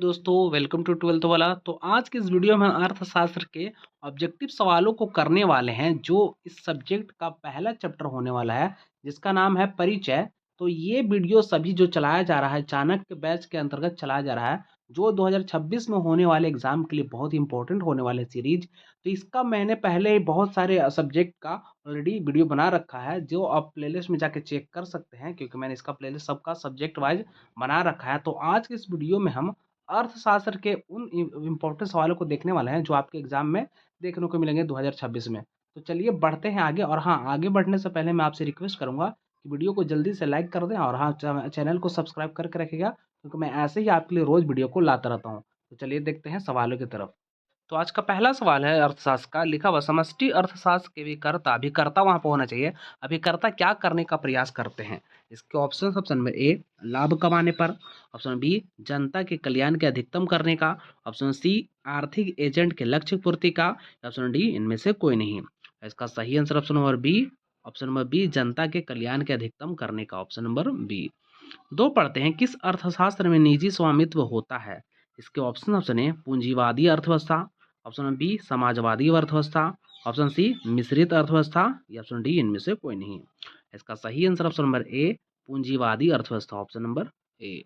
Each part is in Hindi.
दोस्तों वेलकम टू ट्वेल्थ वाला। तो आज के इस वीडियो में हम अर्थशास्त्र के ऑब्जेक्टिव सवालों को करने वाले हैं जो इस सब्जेक्ट का पहला चैप्टर होने वाला है जिसका नाम है परिचय। तो ये वीडियो सभी जो चलाया जा रहा है चाणक्य बैच के अंतर्गत चलाया जा रहा है जो 2026 में होने वाले एग्जाम के लिए बहुत ही इंपॉर्टेंट होने वाले सीरीज। तो इसका मैंने पहले ही बहुत सारे सब्जेक्ट का ऑलरेडी वीडियो बना रखा है जो आप प्लेलिस्ट में जाके चेक कर सकते हैं क्योंकि मैंने इसका प्लेलिस्ट सबका सब्जेक्ट वाइज बना रखा है। तो आज के इस वीडियो में हम अर्थशास्त्र के उन इम्पोर्टेंट सवालों को देखने वाले हैं जो आपके एग्जाम में देखने को मिलेंगे 2026 में। तो चलिए बढ़ते हैं आगे। और हाँ, आगे बढ़ने से पहले मैं आपसे रिक्वेस्ट करूंगा कि वीडियो को जल्दी से लाइक कर दें और हाँ, चैनल को सब्सक्राइब करके रखिएगा क्योंकि मैं ऐसे ही आपके लिए रोज वीडियो को लाता रहता हूँ। तो चलिए देखते हैं सवालों की तरफ। तो आज का पहला सवाल है अर्थशास्त्र का, लिखा हुआ समष्टि अर्थशास्त्र के विकर्ता, अभिकर्ता वहां पर होना चाहिए, अभिकर्ता क्या करने का प्रयास करते हैं। इसके ऑप्शन नंबर ए लाभ कमाने पर, ऑप्शन बी जनता के कल्याण के अधिकतम करने का, ऑप्शन सी आर्थिक एजेंट के लक्ष्य पूर्ति का, ऑप्शन डी इनमें से कोई नहीं। इसका सही आंसर ऑप्शन नंबर बी जनता के कल्याण के अधिकतम करने का, ऑप्शन नंबर बी। दो पढ़ते हैं, किस अर्थशास्त्र में निजी स्वामित्व होता है। इसके ऑप्शन ए पूंजीवादी अर्थव्यवस्था, ऑप्शन बी समाजवादी अर्थव्यवस्था, ऑप्शन सी मिश्रित अर्थव्यवस्था या ऑप्शन डी इनमें से कोई नहीं। इसका सही आंसर ऑप्शन नंबर ए पूंजीवादी अर्थव्यवस्था, ऑप्शन नंबर ए।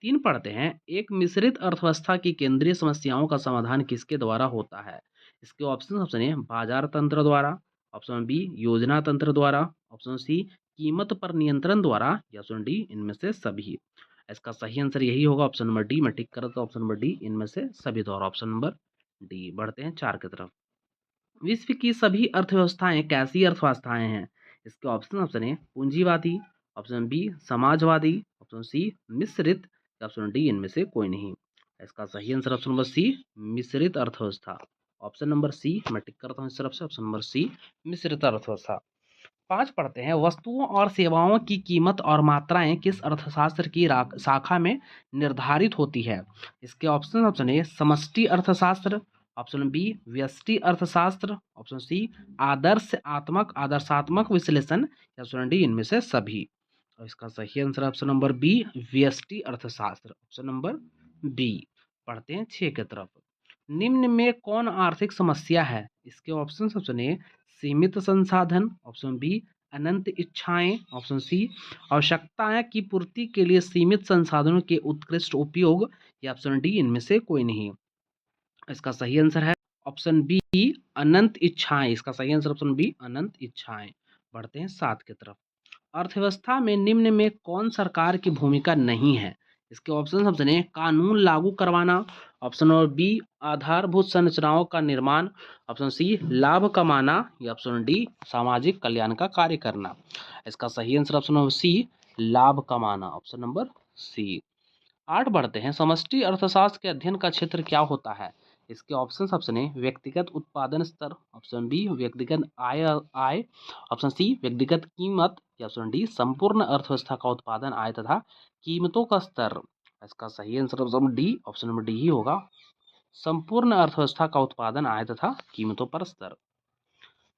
तीन पढ़ते हैं, एक मिश्रित अर्थव्यवस्था की केंद्रीय समस्याओं का समाधान किसके द्वारा होता है। इसके ऑप्शन ए बाजार तंत्र द्वारा, ऑप्शन बी योजना तंत्र द्वारा, ऑप्शन सी कीमत पर नियंत्रण द्वारा या ऑप्शन डी इनमें से सभी। इसका सही आंसर यही होगा, ऑप्शन नंबर डी। मैं टिक करता हूं ऑप्शन नंबर डी, इनमें से सभी द्वारा, ऑप्शन नंबर डी। बढ़ते हैं चार की तरफ। विश्व की सभी अर्थव्यवस्थाएं कैसी अर्थव्यवस्थाएं हैं। इसके ऑप्शन ए पूंजीवादी, ऑप्शन बी समाजवादी, ऑप्शन सी मिश्रित, ऑप्शन डी इनमें से कोई नहीं। इसका सही आंसर ऑप्शन नंबर सी मिश्रित अर्थव्यवस्था, ऑप्शन नंबर सी। मैं टिक करता हूँ इस तरफ से, ऑप्शन नंबर सी मिश्रित अर्थव्यवस्था। पांच पढ़ते हैं, वस्तुओं और सेवाओं की कीमत और मात्राएं किस अर्थशास्त्र की शाखा में निर्धारित होती है। इसके ऑप्शन ए समष्टि अर्थशास्त्र, ऑप्शन बी व्यष्टि अर्थशास्त्र, ऑप्शन सी आदर्शात्मक विश्लेषण या ऑप्शन डी इनमें से सभी। और इसका सही आंसर ऑप्शन नंबर बी व्यष्टि अर्थशास्त्र, ऑप्शन नंबर बी। पढ़ते हैं छह की तरफ। निम्न में कौन आर्थिक समस्या है। इसके ऑप्शन ए सीमित संसाधन, ऑप्शन बी अनंत इच्छाएं, ऑप्शन सी आवश्यकताएं की पूर्ति के लिए सीमित संसाधनों के उत्कृष्ट उपयोग या ऑप्शन डी इनमें से कोई नहीं। इसका सही आंसर है ऑप्शन बी अनंत इच्छाएं। इसका सही आंसर ऑप्शन बी अनंत इच्छाएं। बढ़ते हैं सात की तरफ। अर्थव्यवस्था में निम्न में कौन सरकार की भूमिका नहीं है। इसके ऑप्शन ए कानून लागू करवाना, ऑप्शन नंबर बी आधारभूत संरचनाओं का निर्माण, ऑप्शन सी लाभ कमाना या ऑप्शन डी सामाजिक कल्याण का कार्य करना। इसका सही आंसर ऑप्शन नंबर सी लाभ कमाना, ऑप्शन नंबर सी। आठ बढ़ते हैं, समष्टि अर्थशास्त्र के अध्ययन का क्षेत्र क्या होता है। इसके ऑप्शन ए व्यक्तिगत उत्पादन स्तर, ऑप्शन बी व्यक्तिगत आय, ऑप्शन सी व्यक्तिगत कीमत या ऑप्शन डी संपूर्ण अर्थव्यवस्था का उत्पादन आय तथा कीमतों का स्तर। इसका सही answer option D, option number D ही होगा, संपूर्ण अर्थव्यवस्था का उत्पादन आय तथा कीमतों पर स्तर।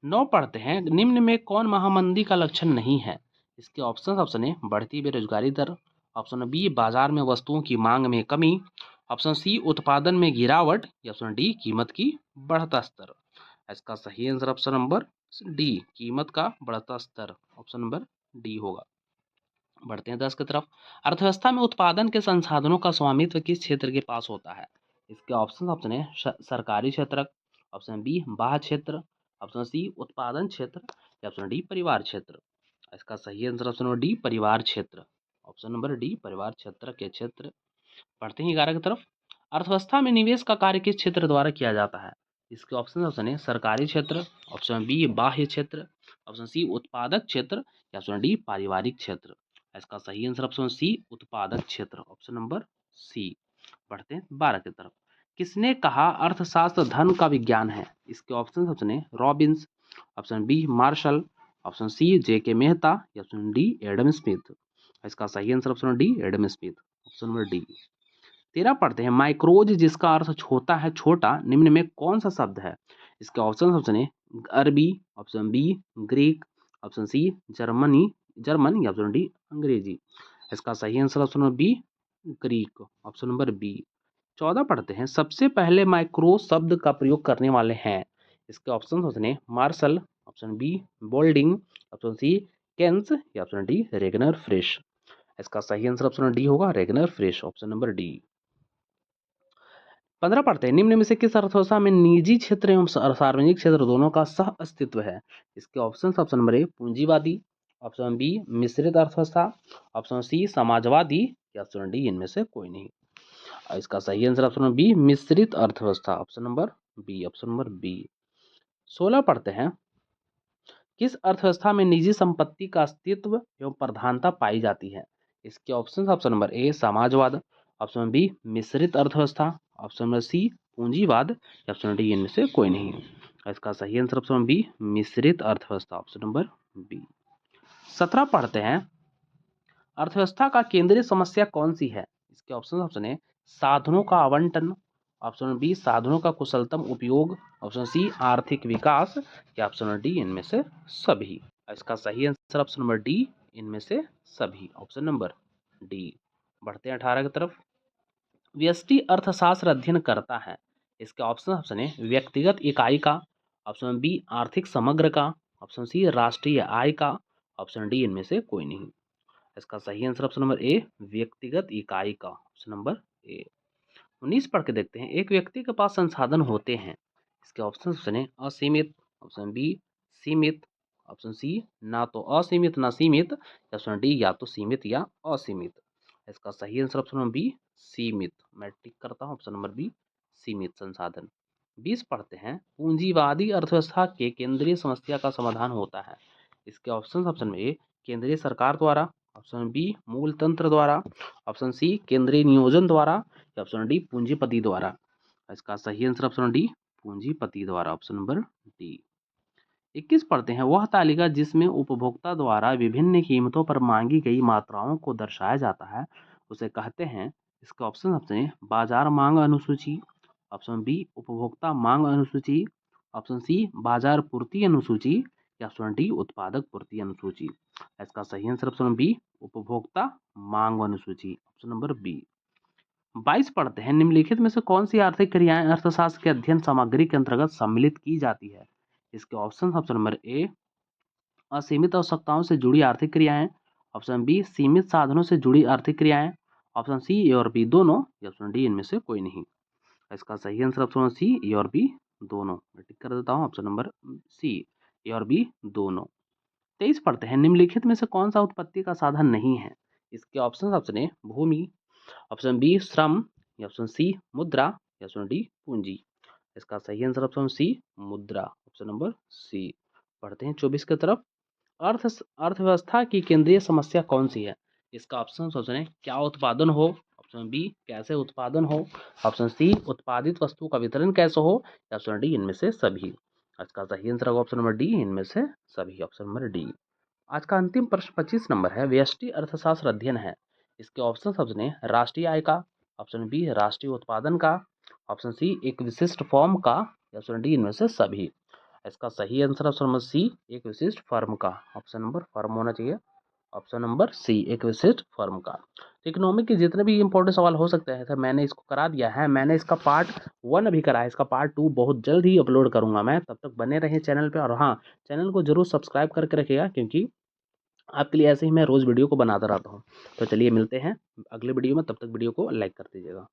नौ पढ़ते हैं, निम्न में कौन महामंदी का लक्षण नहीं है। इसके ऑप्शन ए बढ़ती बेरोजगारी दर, ऑप्शन बी बाजार में वस्तुओं की मांग में कमी, ऑप्शन सी उत्पादन में गिरावट या ऑप्शन डी कीमत की बढ़ता स्तर। इसका सही आंसर ऑप्शन नंबर डी कीमत का बढ़ता स्तर, ऑप्शन नंबर डी होगा। बढ़ते हैं दस की तरफ। अर्थव्यवस्था में उत्पादन के संसाधनों का स्वामित्व किस क्षेत्र के पास होता है। इसके ऑप्शन है सरकारी क्षेत्र, ऑप्शन बी बाह्य क्षेत्र, ऑप्शन सी उत्पादन क्षेत्र या ऑप्शन डी परिवार क्षेत्र। इसका सही आंसर ऑप्शन नंबर डी परिवार क्षेत्र, ऑप्शन नंबर डी परिवार क्षेत्र के क्षेत्र। पढ़ते हैं ग्यारह की तरफ। अर्थव्यवस्था में निवेश का कार्य किस क्षेत्र द्वारा किया जाता है। इसके ऑप्शन है सरकारी क्षेत्र, ऑप्शन बी बाह्य क्षेत्र, ऑप्शन सी उत्पादक क्षेत्र या ऑप्शन डी पारिवारिक क्षेत्र। इसका सही आंसर ऑप्शन सी उत्पादक क्षेत्र, ऑप्शन नंबर सी। बढ़ते हैं बारह की तरफ। किसने कहा अर्थशास्त्र धन का विज्ञान है। इसके ऑप्शन है Robbins, option B Marshall, option C J K Mehta या ऑप्शन डी एडम स्मिथ। इसका सही answer option D Adam Smith, option number D. तेरह पढ़ते हैं, माइक्रोज जिसका अर्थ होता है छोटा, निम्न में कौन सा शब्द है। इसके ऑप्शन है अरबी, option B Greek, option C German या ऑप्शन डी अंग्रेजी। इसका सही answer option number B Greek, option number B. 14 पढ़ते हैं, सबसे पहले माइक्रो शब्द का प्रयोग करने वाले हैं। इसके ऑप्शन होते हैं Marshall, option B Boulding, option C Keynes या ऑप्शन डी रेगनर फ्रिश। इसका सही आंसर ऑप्शन डी होगा, Ragnar Frisch, option number D. 15 पढ़ते हैं, निम्न में से किस अर्थव्यवस्था में निजी क्षेत्र एवं सार्वजनिक क्षेत्र दोनों का सह अस्तित्व है। इसके ऑप्शन ऑप्शन नंबर ए पूंजीवादी, ऑप्शन बी मिश्रित अर्थव्यवस्था, ऑप्शन सी समाजवादी या ऑप्शन डी इनमें से कोई नहीं। इसका सही आंसर ऑप्शन नंबर बी मिश्रित अर्थव्यवस्था, option number B, option number B. 16 पढ़ते हैं, किस अर्थव्यवस्था में निजी संपत्ति का अस्तित्व एवं प्रधानता पाई जाती है। इसके ऑप्शन ऑप्शन नंबर ए समाजवाद, ऑप्शन बी मिश्रित अर्थव्यवस्था, ऑप्शन नंबर सी पूंजीवाद या ऑप्शन डी इनमें से कोई नहीं। इसका सही आंसर ऑप्शन बी मिश्रित अर्थव्यवस्था, ऑप्शन नंबर बी। 17 पढ़ते हैं, अर्थव्यवस्था का केंद्रीय समस्या कौन सी है। इसके ऑप्शन ऑप्शन ए साधनों का आवंटन, ऑप्शन बी साधनों का कुशलतम उपयोग, ऑप्शन सी आर्थिक विकास या ऑप्शन डी इनमें से सभी। इसका सही आंसर ऑप्शन नंबर डी इनमें से सभी, ऑप्शन नंबर डी। बढ़ते हैं 18 की तरफ, व्यष्टि अर्थशास्त्र अध्ययन करता है। इसके ऑप्शन ऑप्शन है व्यक्तिगत इकाई का, ऑप्शन बी आर्थिक समग्र का, ऑप्शन सी राष्ट्रीय आय का, ऑप्शन डी इनमें से कोई नहीं। इसका सही आंसर ऑप्शन नंबर ए व्यक्तिगत इकाई का, ऑप्शन नंबर ए। 19 पढ़ के देखते हैं, एक व्यक्ति के पास संसाधन होते हैं। इसके ऑप्शन सुने असीमित, ऑप्शन बी सीमित, ऑप्शन सी ना तो असीमित ना सीमित, ऑप्शन डी या तो सीमित या असीमित। इसका सही आंसर ऑप्शन नंबर बी सीमित। मैं टिक करता हूँ ऑप्शन नंबर बी सीमित संसाधन। 20 पढ़ते हैं, पूंजीवादी अर्थव्यवस्था के केंद्रीय समस्या का समाधान होता है। इसके ऑप्शन ऑप्शन में ए केंद्रीय सरकार द्वारा, ऑप्शन बी मूल तंत्र द्वारा, ऑप्शन सी केंद्रीय नियोजन द्वारा या ऑप्शन डी पूंजीपति द्वारा। इसका सही आंसर ऑप्शन डी पूंजीपति द्वारा, ऑप्शन नंबर डी। 21 पढ़ते हैं, वह तालिका जिसमें उपभोक्ता द्वारा विभिन्न कीमतों पर मांगी गई मात्राओं को दर्शाया जाता है उसे कहते हैं। इसका ऑप्शन ऑप्शन है बाजार मांग अनुसूची, ऑप्शन बी उपभोक्ता मांग अनुसूची, ऑप्शन सी बाजार पूर्ति अनुसूची या ऑप्शन डी उत्पादक पूर्ति अनुसूची। इसका सही आंसर ऑप्शन बी उपभोक्ता मांग अनुसूची, ऑप्शन नंबर बी। 22 पढ़ते हैं, निम्नलिखित में से कौन सी आर्थिक क्रियाएं अर्थशास्त्र के अध्ययन सामग्री के अंतर्गत सम्मिलित की जाती है। इसके ऑप्शन ऑप्शन नंबर ए असीमित आवश्यकताओं से जुड़ी आर्थिक क्रियाएं, ऑप्शन बी सीमित साधनों से जुड़ी आर्थिक क्रियाएं, ऑप्शन सी ए और बी दोनों या ऑप्शन डी इनमें से कोई नहीं। इसका सही आंसर ऑप्शन सी ए और बी दोनों। मैं टिक कर देता हूँ ऑप्शन नंबर सी ए और बी दोनों। 23 पढ़ते हैं, निम्नलिखित में से कौन सा उत्पत्ति का साधन नहीं है। इसके ऑप्शन ऑप्शन ए भूमि, ऑप्शन बी श्रम या ऑप्शन सी मुद्रा या ऑप्शन डी पूंजी। इसका सही आंसर ऑप्शन सी मुद्रा, ऑप्शन नंबर सी। पढ़ते हैं 24 की तरफ, अर्थव्यवस्था की केंद्रीय समस्या कौन सी है। इसका ऑप्शन ऑप्शन है क्या उत्पादन हो, ऑप्शन बी कैसे उत्पादन हो, ऑप्शन सी उत्पादित वस्तु का वितरण कैसे हो या ऑप्शन डी इनमें से सभी। इसका सही आंसर होगा ऑप्शन नंबर डी इनमें से सभी, ऑप्शन नंबर डी। आज का अंतिम प्रश्न 25 नंबर है, व्यष्टि अर्थशास्त्र अध्ययन है। इसके ऑप्शन ऑप्शन है राष्ट्रीय आय का, ऑप्शन बी राष्ट्रीय उत्पादन का, ऑप्शन सी एक विशिष्ट फॉर्म का या ऑप्शन डी इनमें से सभी। इसका सही आंसर ऑप्शन नंबर सी एक विशिष्ट फर्म का, ऑप्शन नंबर फर्म होना चाहिए, ऑप्शन नंबर सी एक विशिष्ट फर्म का। तो इकोनॉमिक के जितने भी इंपॉर्टेंट सवाल हो सकते हैं मैंने इसको करा दिया है। मैंने इसका पार्ट 1 अभी करा है, इसका पार्ट 2 बहुत जल्द ही अपलोड करूंगा मैं। तब तक बने रहें चैनल पे, और हाँ चैनल को जरूर सब्सक्राइब करके रखिएगा क्योंकि आपके लिए ऐसे ही मैं रोज़ वीडियो को बनाता रहता हूँ। तो चलिए मिलते हैं अगले वीडियो में, तब तक वीडियो को लाइक कर दीजिएगा।